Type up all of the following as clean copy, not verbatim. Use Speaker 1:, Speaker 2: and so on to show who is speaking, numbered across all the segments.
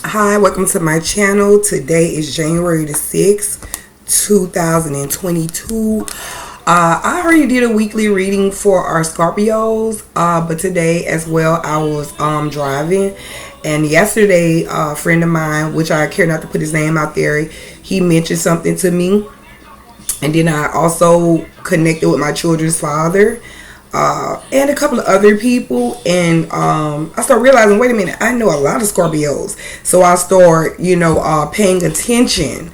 Speaker 1: Hi, welcome to my channel. Today is January the 6th, 2022. I already did a weekly reading for our Scorpios, but today as well I was driving, and yesterday a friend of mine, which I care not to put his name out there, he mentioned something to me, and then I also connected with my children's father. And a couple of other people, and I start realizing, wait a minute, I know a lot of Scorpios. So I start, paying attention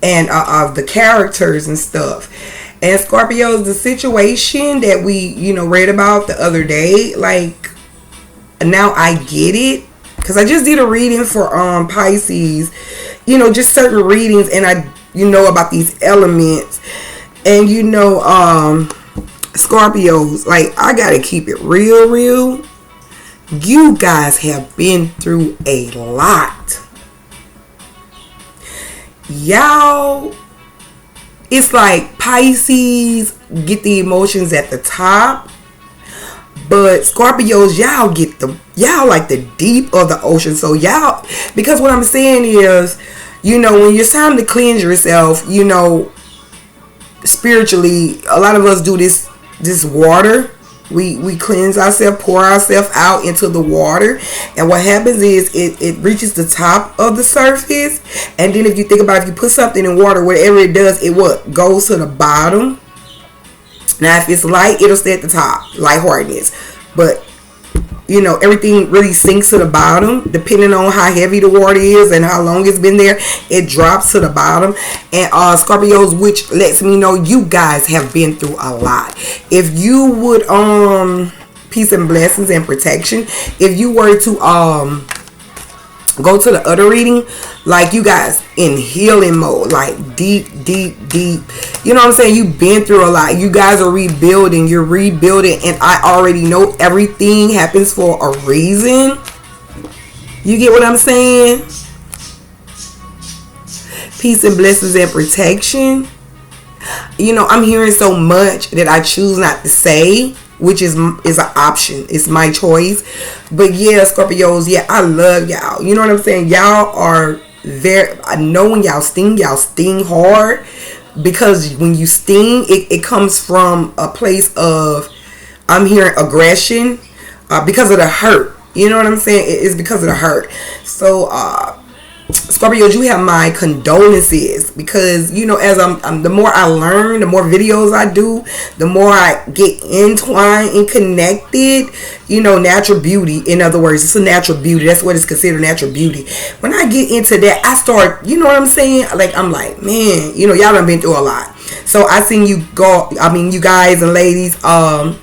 Speaker 1: and of the characters and stuff. And Scorpios, the situation that we, read about the other day, like, now I get it, because I just did a reading for Pisces, just certain readings, and I, about these elements, and Scorpios, like, I gotta keep it real. You guys have been through a lot. Y'all, it's like Pisces get the emotions at the top, but Scorpios, y'all like the deep of the ocean. So y'all, because what I'm saying is, when it's time to cleanse yourself, spiritually, a lot of us do this water, we cleanse ourselves, pour ourselves out into the water, and what happens is it reaches the top of the surface, and then if you think about it, if you put something in water, whatever it does, it goes to the bottom. Now if it's light, it'll stay at the top, lightheartedness, but everything really sinks to the bottom depending on how heavy the water is and how long it's been there. It drops to the bottom. And Scorpios, which lets me know you guys have been through a lot. If you would peace and blessings and protection, if you were to go to the other reading, like, you guys in healing mode, like deep. You know what I'm saying? You've been through a lot. You guys are rebuilding. You're rebuilding. And I already know everything happens for a reason. You get what I'm saying? Peace and blessings and protection. I'm hearing so much that I choose not to say, which is an option. It's my choice. But yeah, Scorpios, yeah, I love y'all. You know what I'm saying? Y'all are there. I know when y'all sting hard, because when you sting, it comes from a place of, I'm hearing aggression, because of the hurt. You know what I'm saying? It's because of the hurt. So Scorpios, you have my condolences, because as I'm the more I learn, the more videos I do, the more I get entwined and connected. Natural beauty, in other words, it's a natural beauty. That's what is considered natural beauty. When I get into that, I start, you know what I'm saying, like, I'm like, man, y'all done been through a lot. So I seen you guys and ladies, I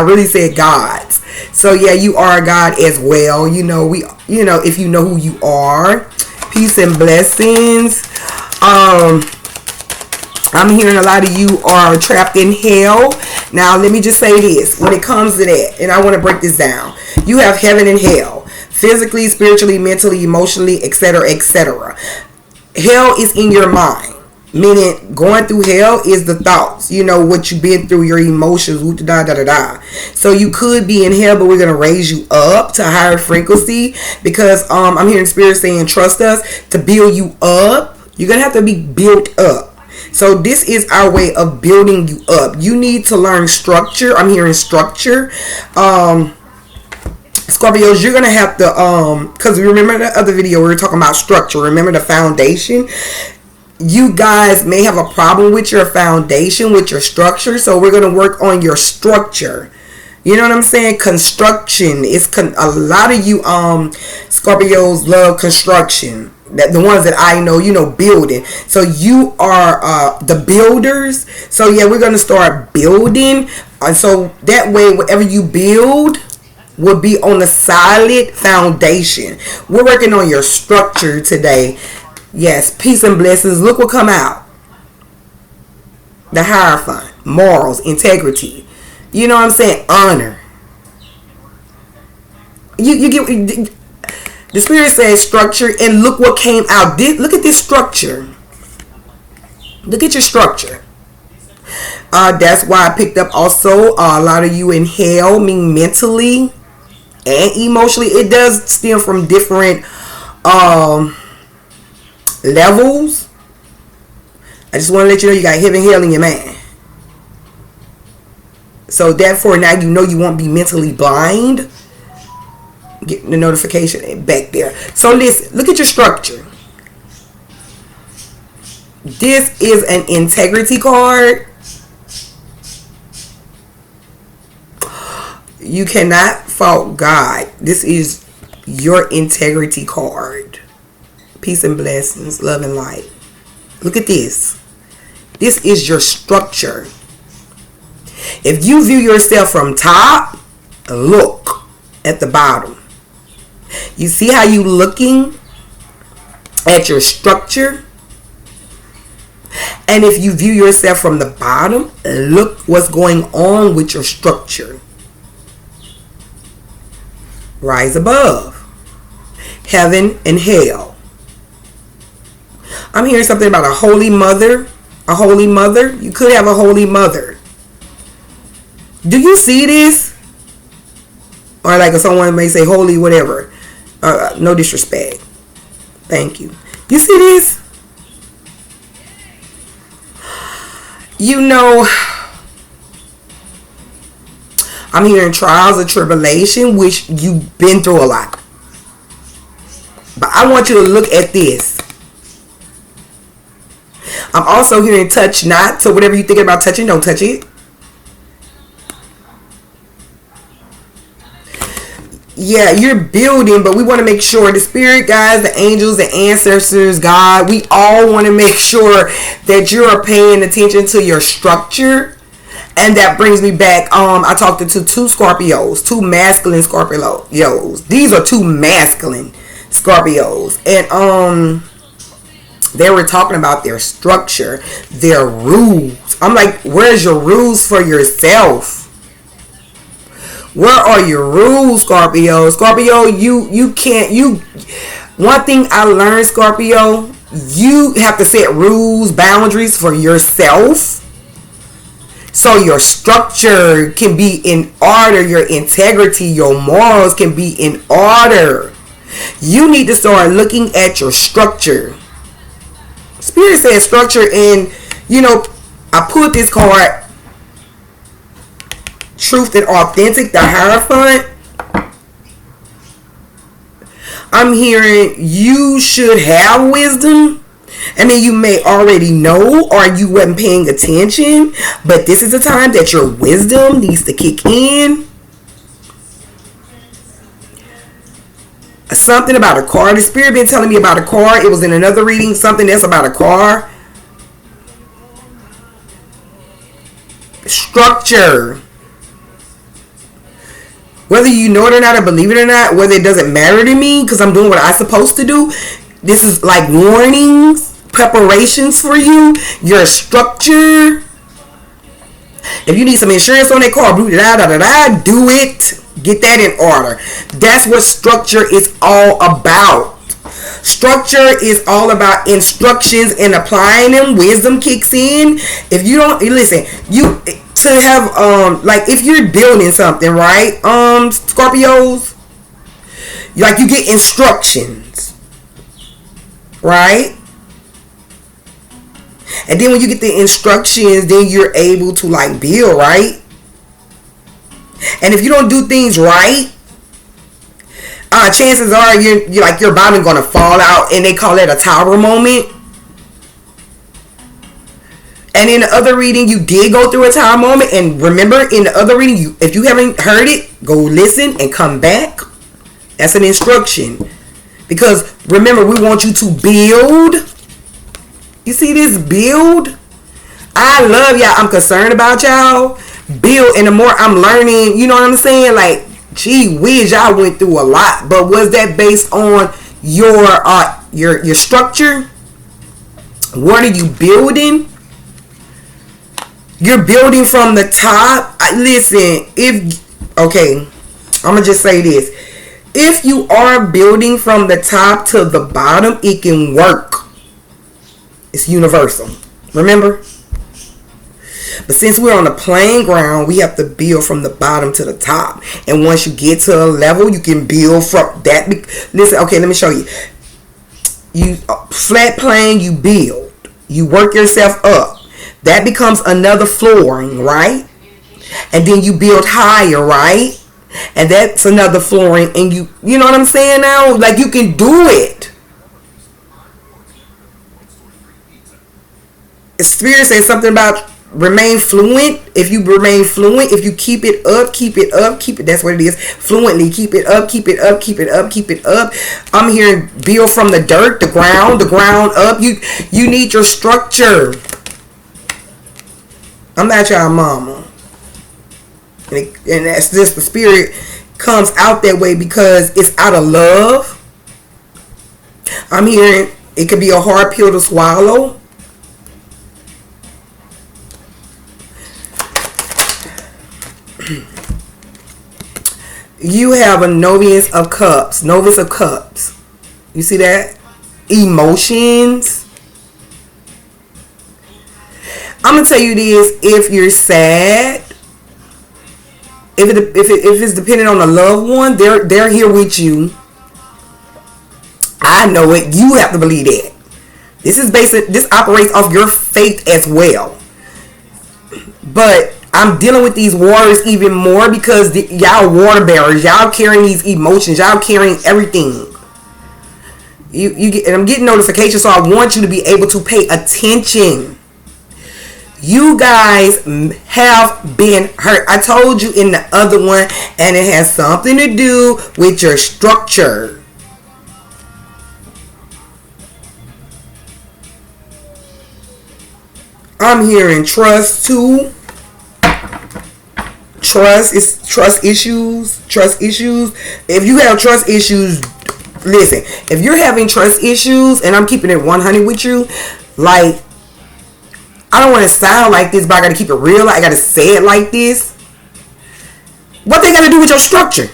Speaker 1: really said gods. So yeah, you are a god as well. If you know who you are. Peace and blessings. I'm hearing a lot of you are trapped in hell. Now let me just say this, when it comes to that, and I want to break this down. You have heaven and hell. Physically, spiritually, mentally, emotionally, etc., etc. Hell is in your mind. Meaning, going through hell is the thoughts, what you've been through, your emotions, So you could be in hell, but we're going to raise you up to a higher frequency, because I'm hearing spirit saying, trust us to build you up. You're going to have to be built up. So this is our way of building you up. You need to learn structure. I'm hearing structure. Scorpios, you're going to have to, because remember the other video, we were talking about structure. Remember the foundation? You guys may have a problem with your foundation, with your structure. So we're going to work on your structure. You know what I'm saying? Construction. A lot of you Scorpios love construction. That the ones that I know, building. So you are the builders. So yeah, we're going to start building. So that way, whatever you build will be on a solid foundation. We're working on your structure today. Yes, peace and blessings. Look what come out. The Hierophant. Morals, integrity. You know what I'm saying? Honor. You get... The spirit says structure, and look what came out. Look at this structure. Look at your structure. That's why I picked up also a lot of you in hell, meaning mentally and emotionally. It does stem from different levels. I just want to let you know you got heaven, hell in your mind. So therefore now you know you won't be mentally blind. Getting the notification back there. So listen, look at your structure. This is an integrity card. You cannot fault God. This is your integrity card. Peace and blessings, love and light. Look at this. This is your structure. If you view yourself from top, look at the bottom. You see how you looking at your structure? And if you view yourself from the bottom, look what's going on with your structure. Rise above. Heaven and hell. I'm hearing something about a holy mother. A holy mother. You could have a holy mother. Do you see this? Or like someone may say holy whatever. No disrespect. Thank you. You see this? You know, I'm hearing trials and tribulation, which you've been through a lot. But I want you to look at this. I'm also hearing touch not. So whatever you're thinking about touching, don't touch it. Yeah, you're building, but we want to make sure the spirit guides, the angels, the ancestors, God, we all want to make sure that you're paying attention to your structure. And that brings me back. I talked to two Scorpios, two masculine Scorpios. These are two masculine Scorpios. And they were talking about their structure, their rules. I'm like, where's your rules for yourself? Where are your rules, Scorpio? Scorpio, you can't, one thing I learned, Scorpio, you have to set rules, boundaries for yourself. So your structure can be in order, your integrity, your morals can be in order. You need to start looking at your structure. Spirit says structure, and I pulled this card, Truth and Authentic, the Hierophant. I'm hearing you should have wisdom. I mean, you may already know, or you wasn't paying attention, but this is the time that your wisdom needs to kick in. Something about a car. The spirit been telling me about a car. It was in another reading. Something else about a car. Structure. Whether you know it or not, or believe it or not, whether it doesn't matter to me, because I'm doing what I'm supposed to do. This is like warnings, preparations for you, your structure. If you need some insurance on that car, do it. Get that in order. That's what structure is all about. Structure is all about instructions and applying them. Wisdom kicks in. If you don't listen, you to have like if you're building something, right? Scorpios, like you get instructions, right? And then when you get the instructions, then you're able to like build, right? And if you don't do things right, chances are you're like your bottom gonna fall out, and they call it a tower moment. And in the other reading, you did go through a tower moment, and remember, in the other reading, if you haven't heard it, go listen and come back. That's an instruction, because remember, we want you to build. You see this build? I love y'all. I'm concerned about y'all. Build, and the more I'm learning, you know what I'm saying? Like, gee whiz, y'all went through a lot, but was that based on your structure? What are you building? You're building from the top. Listen, I'm gonna just say this: if you are building from the top to the bottom, it can work. It's universal. Remember? But since we're on the playing ground, we have to build from the bottom to the top. And once you get to a level, you can build from that. Listen, okay, let me show you. You flat plane, you build. You work yourself up. That becomes another flooring, right? And then you build higher, right? And that's another flooring. And you know what I'm saying now? Like, you can do it. Spirit says something about remain fluent. If you remain fluent, if you keep it up, keep it up, keep it. That's what it is. Fluently, keep it up, keep it up, keep it up, keep it up. I'm hearing build from the dirt, the ground up. You need your structure. I'm not your mama, and that's just the spirit comes out that way because it's out of love. I'm hearing it could be a hard pill to swallow. You have a Novice of Cups. Novice of Cups. You see that? Emotions. I'm going to tell you this. If you're sad, if it's dependent on a loved one, they're here with you. I know it. You have to believe that. This is basic. This operates off your faith as well. But I'm dealing with these waters even more because y'all water bearers. Y'all carrying these emotions. Y'all carrying everything. You get, and I'm getting notifications, so I want you to be able to pay attention. You guys have been hurt. I told you in the other one, and it has something to do with your structure. I'm hearing trust too. Trust issues. If you have trust issues, listen. If you're having trust issues, and I'm keeping it 100 with you, like, I don't want to sound like this, but I got to keep it real. I got to say it like this. What they got to do with your structure?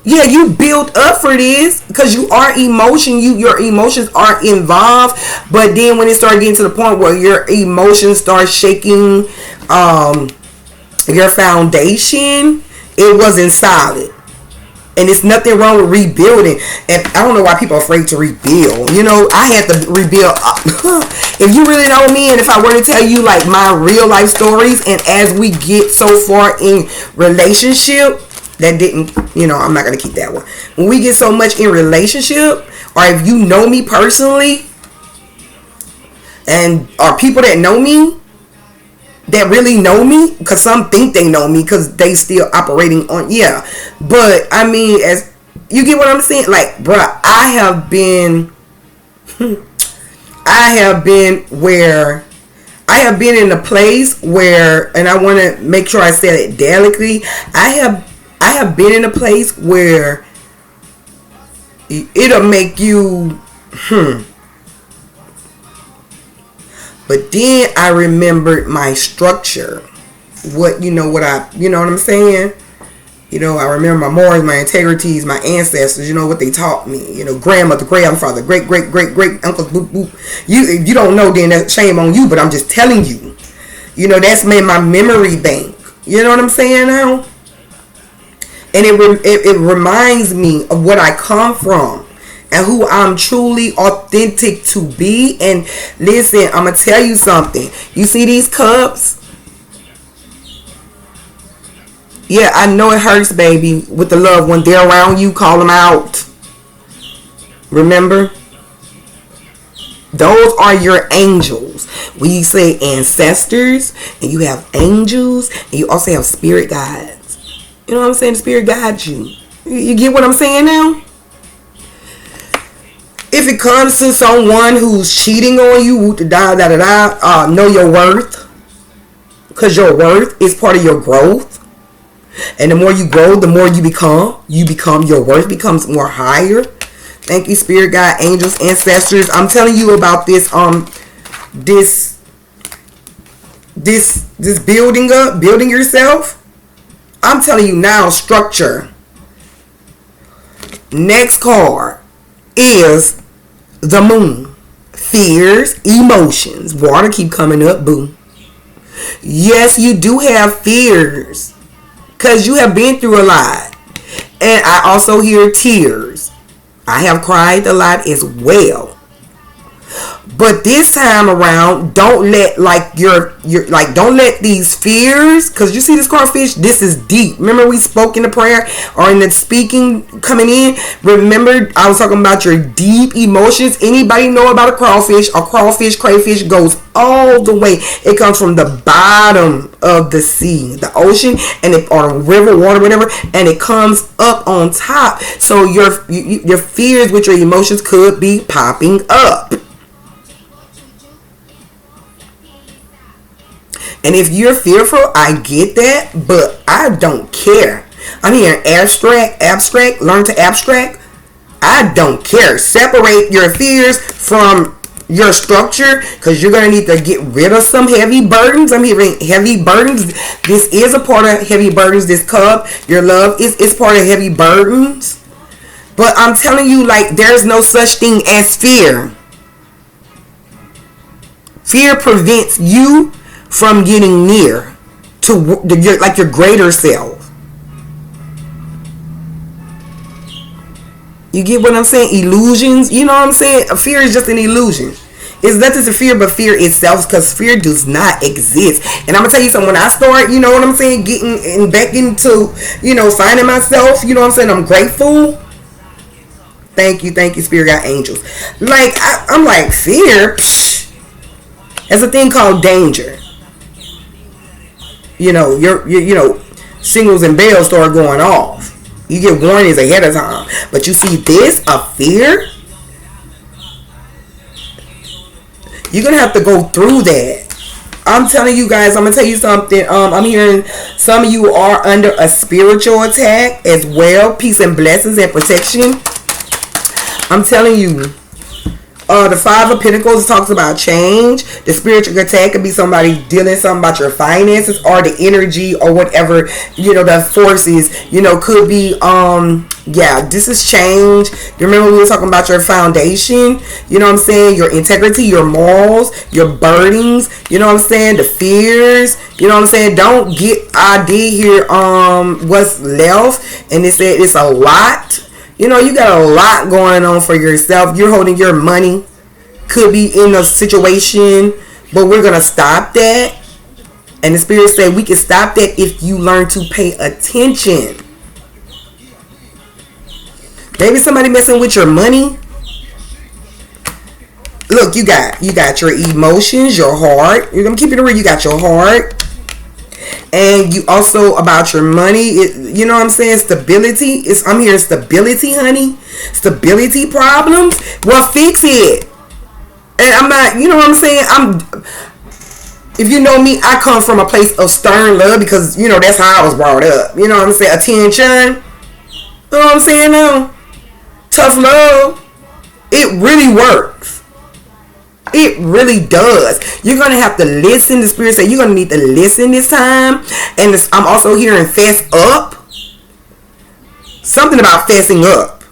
Speaker 1: Yeah, you built up for this because you are emotion. Your emotions are involved, but then when it started getting to the point where your emotions start shaking, your foundation, it wasn't solid. And it's nothing wrong with rebuilding. And I don't know why people are afraid to rebuild. You know, I had to rebuild. If you really know me, and if I were to tell you like my real life stories, and as we get so far in relationship, that didn't, I'm not going to keep that one. When we get so much in relationship, or if you know me personally, and are people that know me, that really know me, because some think they know me because they still operating on, but I mean, as you get what I'm saying, like, bruh, I have been in a place where, and I want to make sure I say it delicately, I have been in a place where it'll make you But then I remembered my structure. What I'm saying? I remember my morals, my integrities, my ancestors, what they taught me. Grandmother, grandfather, great uncles, boop, boop. If you don't know, then that's shame on you, but I'm just telling you. That's made my memory bank. You know what I'm saying now? And it reminds me of what I come from and who I'm truly authentic to be. And listen, I'm going to tell you something. You see these cups? Yeah, I know it hurts, baby, with the loved one. They're around you. Call them out. Remember? Those are your angels. When you say ancestors, and you have angels, and you also have spirit guides. You know what I'm saying? The spirit guides you. You get what I'm saying now? If it comes to someone who's cheating on you, know your worth. Because your worth is part of your growth. And the more you grow, the more you become. Your worth becomes more higher. Thank you, spirit guide, angels, ancestors. I'm telling you about this this building yourself. I'm telling you now, structure. Next card is the moon. Fears, emotions. Water keep coming up, boo. Yes, you do have fears because you have been through a lot. And I also hear tears. I have cried a lot as well. But this time around, don't let like don't let these fears, because you see this crawfish, this is deep. Remember we spoke in the prayer or in the speaking coming in. Remember I was talking about your deep emotions. Anybody know about a crawfish? A crawfish, crayfish goes all the way. It comes from the bottom of the sea, the ocean, and or river, water, whatever, and it comes up on top. So your fears with your emotions could be popping up. And if you're fearful, I get that, but I don't care. I'm hearing abstract, learn to abstract. I don't care. Separate your fears from your structure, because you're going to need to get rid of some heavy burdens. I'm hearing heavy burdens. This is a part of heavy burdens. This cup, your love, is part of heavy burdens. But I'm telling you, like, there's no such thing as fear. Fear prevents you from getting near to your greater self. You get what I'm saying? Illusions, you know what I'm saying? Fear is just an illusion. It's nothing to fear but fear itself, because fear does not exist. And I'm gonna tell you something. When I start, you know what I'm saying, getting back into, finding myself, you know what I'm saying, I'm grateful. Thank you, Spirit God, angels. Like I'm like, fear. Psh, there's a thing called danger. Your signals and bells start going off. You get warnings ahead of time. But you see this, a fear, you're going to have to go through that. I'm telling you guys, I'm going to tell you something. I'm hearing some of you are under a spiritual attack as well. Peace and blessings and protection. I'm telling you. The Five of Pentacles talks about change. The spiritual attack could be somebody dealing something about your finances or the energy or whatever, the forces, could be, this is change. You remember we were talking about your foundation, you know what I'm saying? Your integrity, your morals, your burdens, you know what I'm saying? The fears, you know what I'm saying? Don't get, I did hear, what's left, and it said it's a lot. You got a lot going on for yourself. You're holding your money. Could be in a situation, but we're going to stop that. And the Spirit said we can stop that if you learn to pay attention. Maybe somebody messing with your money. Look, you got your emotions, your heart. You're going to keep it real. You got your heart. And you also about your money, you know what I'm saying? Stability. I'm hearing stability, honey. Stability problems. Well, fix it. And I'm not, you know what I'm saying? If you know me, I come from a place of stern love, because that's how I was brought up. You know what I'm saying? Attention. You know what I'm saying? No. Tough love. It really works. It really does. You're going to have to listen. The Spirit said you're going to need to listen this time. And I'm also hearing fess up. Something about fessing up.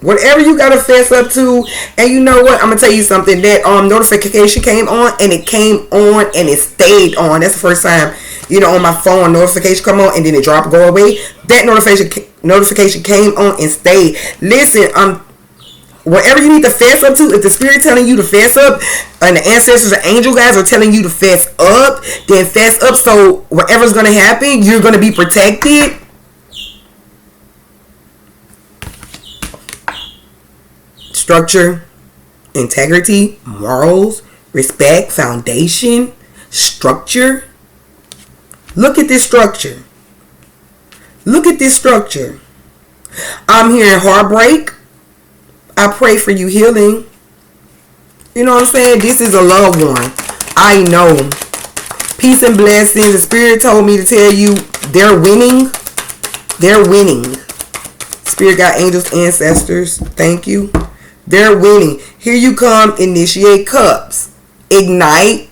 Speaker 1: Whatever you got to fess up to. And you know what? I'm going to tell you something. That notification came on, and it came on and it stayed on. That's the first time, on my phone, notification come on and then it drop, go away. That notification came on and stayed. Listen, whatever you need to fess up to, if the Spirit telling you to fess up, and the ancestors and angel guys are telling you to fess up, then fess up, so whatever's going to happen, you're going to be protected. Structure, integrity, morals, respect, foundation, structure. Look at this structure. Look at this structure. I'm hearing heartbreak. I pray for you healing. You know what I'm saying? This is a loved one. I know. Peace and blessings. The Spirit told me to tell you they're winning. They're winning. Spirit, God, angels, ancestors. Thank you. They're winning. Here you come. Initiate cups. Ignite.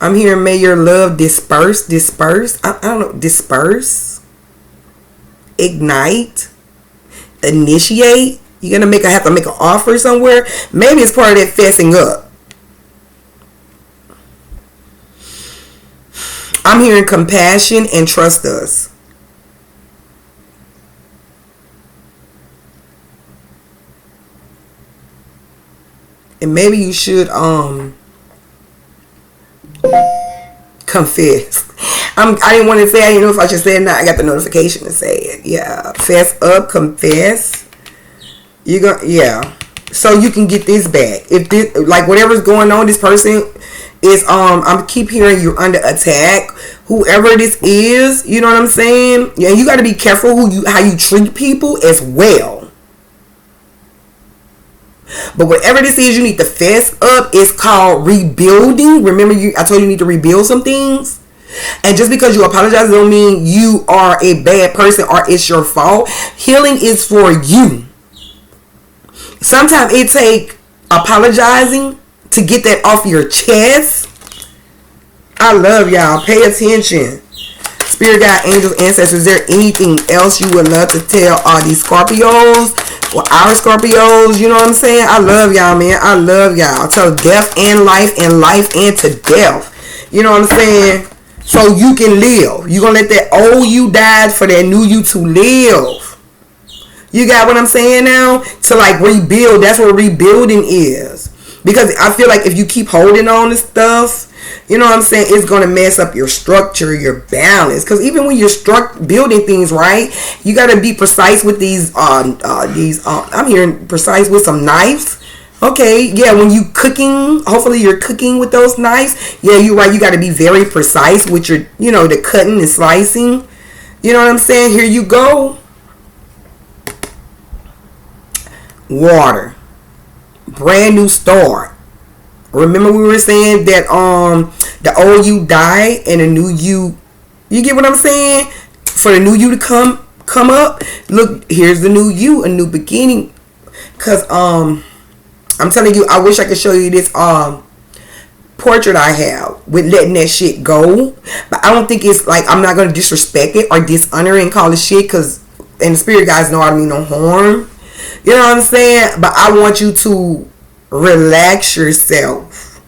Speaker 1: I'm hearing may your love disperse. I don't know. Disperse. Ignite, initiate. You're gonna have to make an offer somewhere. Maybe it's part of that fessing up. I'm hearing compassion and trust us. And maybe you should confess. I didn't want to say, I didn't know if I should say it or not. I got the notification to say it. Yeah. Fess up, confess. Yeah. So you can get this back. If this, like, whatever's going on, this person is I'm keep hearing you're under attack. Whoever this is, you know what I'm saying? Yeah, you got to be careful how you treat people as well. But whatever this is, you need to fess up. It's called rebuilding. Remember, I told you need to rebuild some things. And just because you apologize don't mean you are a bad person or it's your fault. Healing is for you. Sometimes it takes apologizing to get that off your chest. I love y'all. Pay attention. Spirit guide, angels, ancestors, is there anything else you would love to tell all these Scorpios or our Scorpios? You know what I'm saying? I love y'all, man. I love y'all. So death and life and to death. You know what I'm saying? So you can live. You're going to let that old you die for that new you to live. You got what I'm saying now? To like rebuild. That's what rebuilding is. Because I feel like if you keep holding on to stuff, you know what I'm saying, it's going to mess up your structure, your balance. Because even when you're building things right, you got to be precise with these, I'm hearing precise with some knives. Okay, yeah, when you cooking, hopefully you're cooking with those knives. Yeah, you're right. You got to be very precise with your, the cutting and slicing. You know what I'm saying? Here you go. Water. Brand new start. Remember we were saying that the old you died and the new you get what I'm saying? For the new you to come up. Look, here's the new you, a new beginning. Cause I'm telling you, I wish I could show you this portrait I have with letting that shit go. But I don't think it's like, I'm not gonna disrespect it or dishonor it and call it shit, cause and the spirit guys know I mean no harm. You know what I'm saying? But I want you to relax yourself.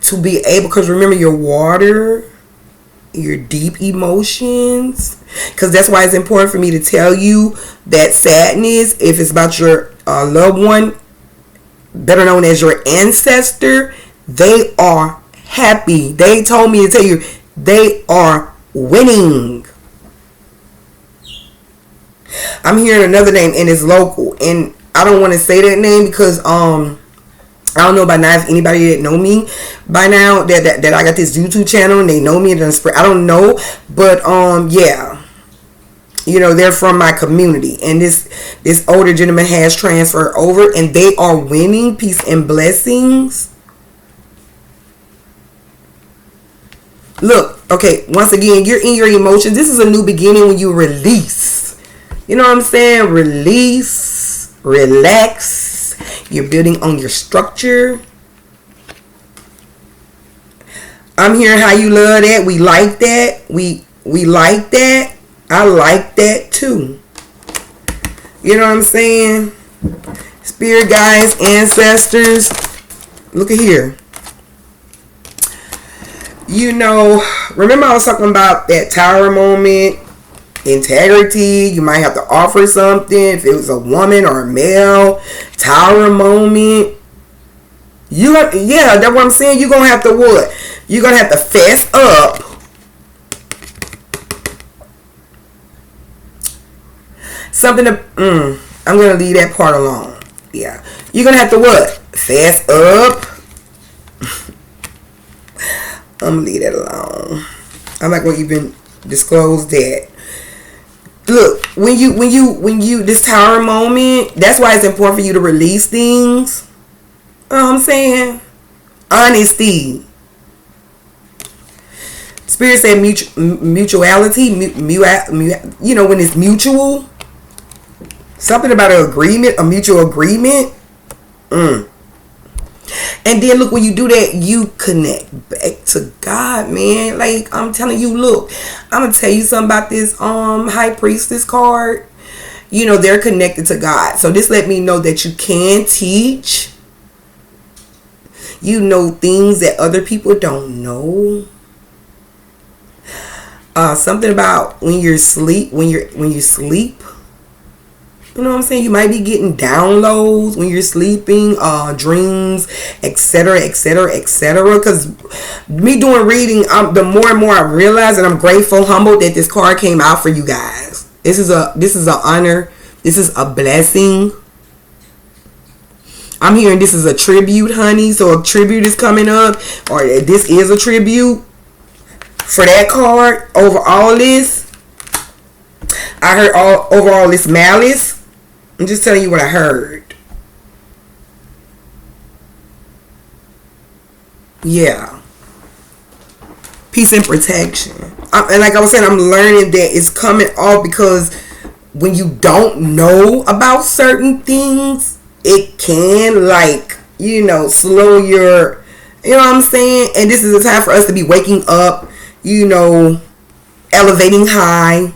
Speaker 1: To be able, because remember your water, your deep emotions. Because that's why it's important for me to tell you that sadness, if it's about your loved one, better known as your ancestor, they are happy. They told me to tell you, they are winning. I'm hearing another name and it's local, and I don't want to say that name because I don't know by now if anybody that know me by now that I got this YouTube channel and they know me and I don't know, but yeah, they're from my community, and this older gentleman has transferred over and they are winning. Peace and blessings. Look, okay, once again, you're in your emotions. This is a new beginning when you release. You know what I'm saying? Release, relax. You're building on your structure. I'm hearing how you love that. We like that. We like that. I like that too. You know what I'm saying? Spirit guides, ancestors. Look at here. Remember I was talking about that tower moment? Integrity. You might have to offer something if it was a woman or a male. Tower moment. Yeah, that's what I'm saying. You're gonna have to what? You're gonna have to fess up. Something to I'm gonna leave that part alone. Yeah. You're gonna have to what? Fess up. I'm gonna leave that alone. I'm not gonna even disclose that. Look, when you this tower moment, that's why it's important for you to release things. You know what I'm saying? Honesty. Spirit said mutuality. When it's mutual. Something about an agreement, a mutual agreement. And then look, when you do that, you connect back to God, man. Like I'm telling you, look, I'm gonna tell you something about this high priestess card. They're connected to God. So this let me know that you can teach. Things that other people don't know. Something about when you sleep. You know what I'm saying? You might be getting downloads when you're sleeping, dreams, etc., etc., etc. Because me doing reading, the more and more I realize, and I'm grateful, humbled that this card came out for you guys. This is an honor. This is a blessing. I'm hearing this is a tribute, honey. So a tribute is coming up, or this is a tribute for that card over all this. I heard over all this malice. I'm just telling you what I heard. Yeah. Peace and protection. And like I was saying, I'm learning that it's coming off because when you don't know about certain things, it can, like, you know, slow your, you know what I'm saying? And this is a time for us to be waking up, you know, elevating high.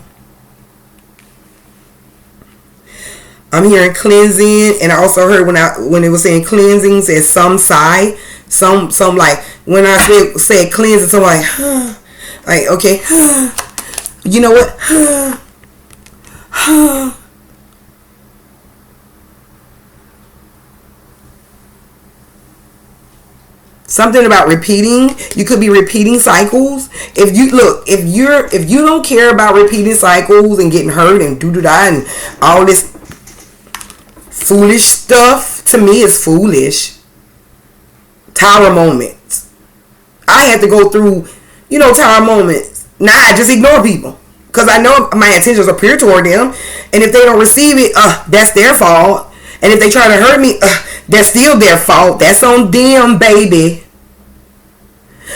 Speaker 1: I'm hearing cleansing, and I also heard when it was saying cleansing, said some sigh, some like when I said cleansing, so I'm like, like okay, you know what, something about repeating. You could be repeating cycles. If you don't care about repeating cycles and getting hurt and doo-doo-da and all this foolish stuff, to me is foolish. Tower moments. I had to go through, you know, tower moments. Now I just ignore people because I know my intentions are pure toward them, and if they don't receive it, that's their fault. And if they try to hurt me, that's still their fault. That's on them, baby.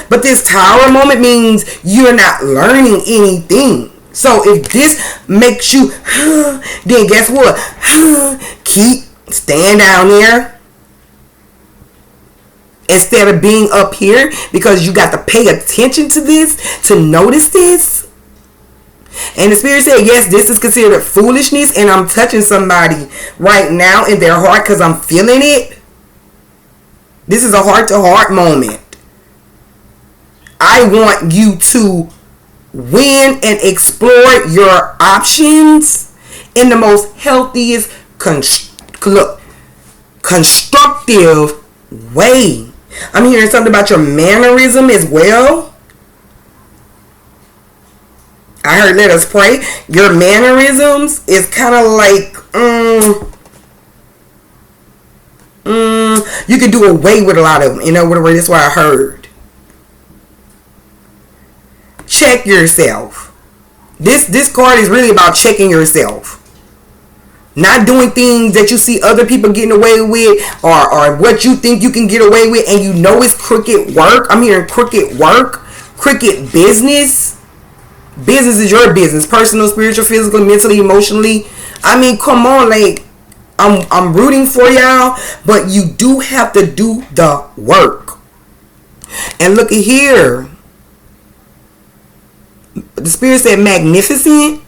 Speaker 1: But this tower moment means you're not learning anything. So if this makes you, then guess what? Stand down there instead of being up here, because you got to pay attention to this, to notice this. And the Spirit said, yes, this is considered foolishness, and I'm touching somebody right now in their heart because I'm feeling it. This is a heart-to-heart moment. I want you to win and explore your options in the most healthiest, constructive way. I'm hearing something about your mannerism as well. I heard let us pray. Your mannerisms is kind of like you could do away with a lot of them. You know, whatever. That's what I heard. Check yourself. This card is really about checking yourself. Not doing things that you see other people getting away with, or what you think you can get away with, and you know it's crooked work. I'm hearing crooked work, crooked business. Business is your business. Personal, spiritual, physical, mentally, emotionally. I mean, come on, like, I'm rooting for y'all, but you do have to do the work. And look at here. The Spirit said magnificent.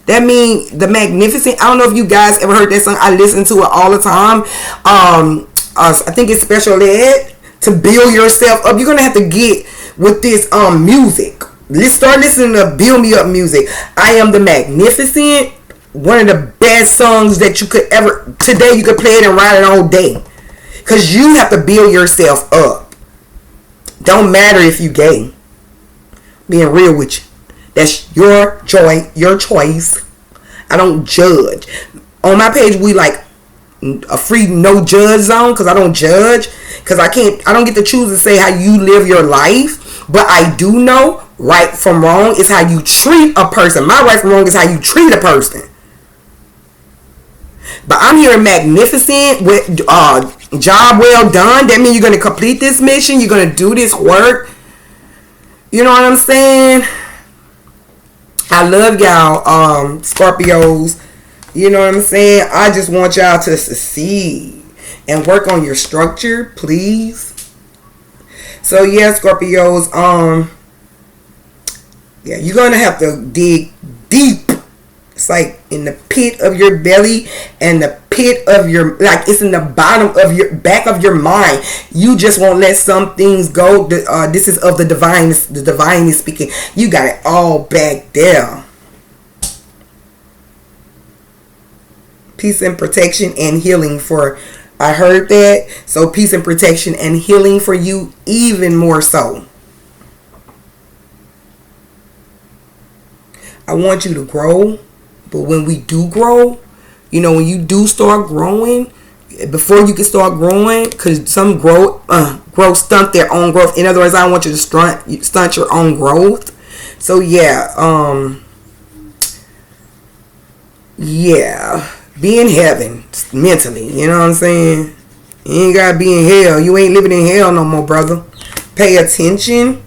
Speaker 1: That means the magnificent. I don't know if you guys ever heard that song. I listen to it all the time. I think it's special ed. To build yourself up, you're gonna have to get with this music. Let's start listening to build me up music. I Am the Magnificent. One of the best songs that you could ever. Today you could play it and ride it all day, cause you have to build yourself up. Don't matter if you gay. Being real with you. That's your joy, your choice. I don't judge. On my page, we like a free no judge zone, because I don't judge. Because I don't get to choose to say how you live your life. But I do know right from wrong is how you treat a person. My right from wrong is how you treat a person. But I'm hearing magnificent with job well done. That means you're going to complete this mission. You're going to do this work. You know what I'm saying? I love y'all, Scorpios. You know what I'm saying? I just want y'all to succeed and work on your structure, please. So yeah, Scorpios, yeah, you're gonna have to dig deep. It's like in the pit of your belly and the pit of your, like it's in the bottom of your, back of your mind. You just won't let some things go. This is of the divine. The divine is speaking. You got it all back there. Peace and protection and healing for, I heard that. So peace and protection and healing for you even more so. I want you to grow. But when we do grow, you know, when you do start growing, before you can start growing, because some growth stunt their own growth. In other words, I don't want you to stunt your own growth. So yeah, be in heaven mentally. You know what I'm saying? You ain't gotta be in hell. You ain't living in hell no more, brother. Pay attention.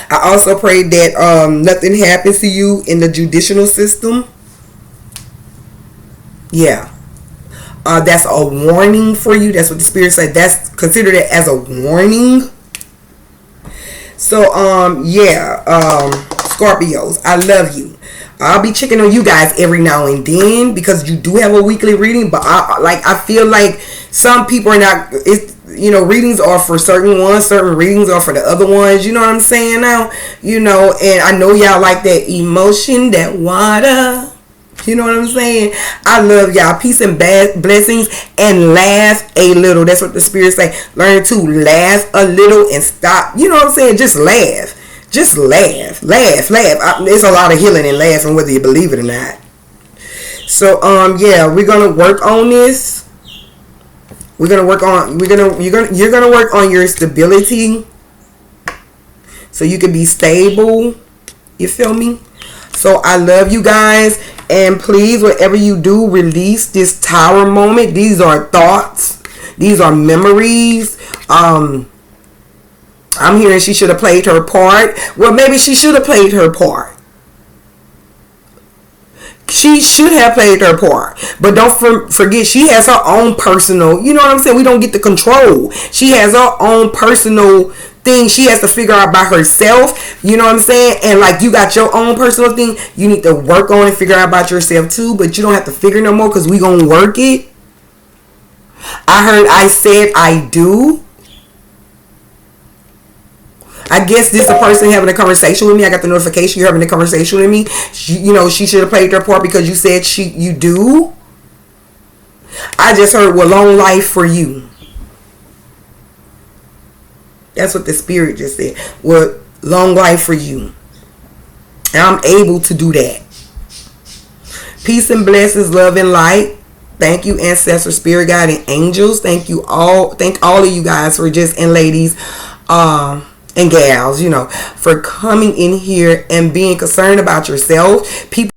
Speaker 1: I also pray that nothing happens to you in the judicial system. Yeah. That's a warning for you. That's what the Spirit said. That's considered it as a warning. So, Scorpios, I love you. I'll be checking on you guys every now and then because you do have a weekly reading. But I feel like some people are not. Readings are for certain ones. Certain readings are for the other ones. You know what I'm saying now? And I know y'all like that emotion, that water. You know what I'm saying? I love y'all. Peace and blessings, and laugh a little. That's what the Spirit say. Learn to laugh a little and stop. You know what I'm saying? Just laugh. Just laugh. Laugh. There's a lot of healing in laughing, whether you believe it or not. So we're gonna work on this. You're gonna work on your stability, so you can be stable. You feel me? So I love you guys. And please, whatever you do, release this tower moment. These are thoughts. These are memories. I'm hearing she should have played her part. Well, maybe she should have played her part. She should have played her part. But don't forget, she has her own personal, you know what I'm saying? We don't get the control. She has her own personal thing she has to figure out by herself. You know what I'm saying? And like, you got your own personal thing you need to work on and figure out about yourself too. But you don't have to figure no more, because we gonna work it. I said I do. I guess this is a person having a conversation with me. I got the notification you're having a conversation with me. She should have played her part because you said you do. I just heard, well, long life for you. That's what the Spirit just said. Well, long life for you. And I'm able to do that. Peace and blessings, love and light. Thank you, ancestor, spirit guide, and angels. Thank all of you guys for and ladies, and gals, for coming in here and being concerned about yourself. People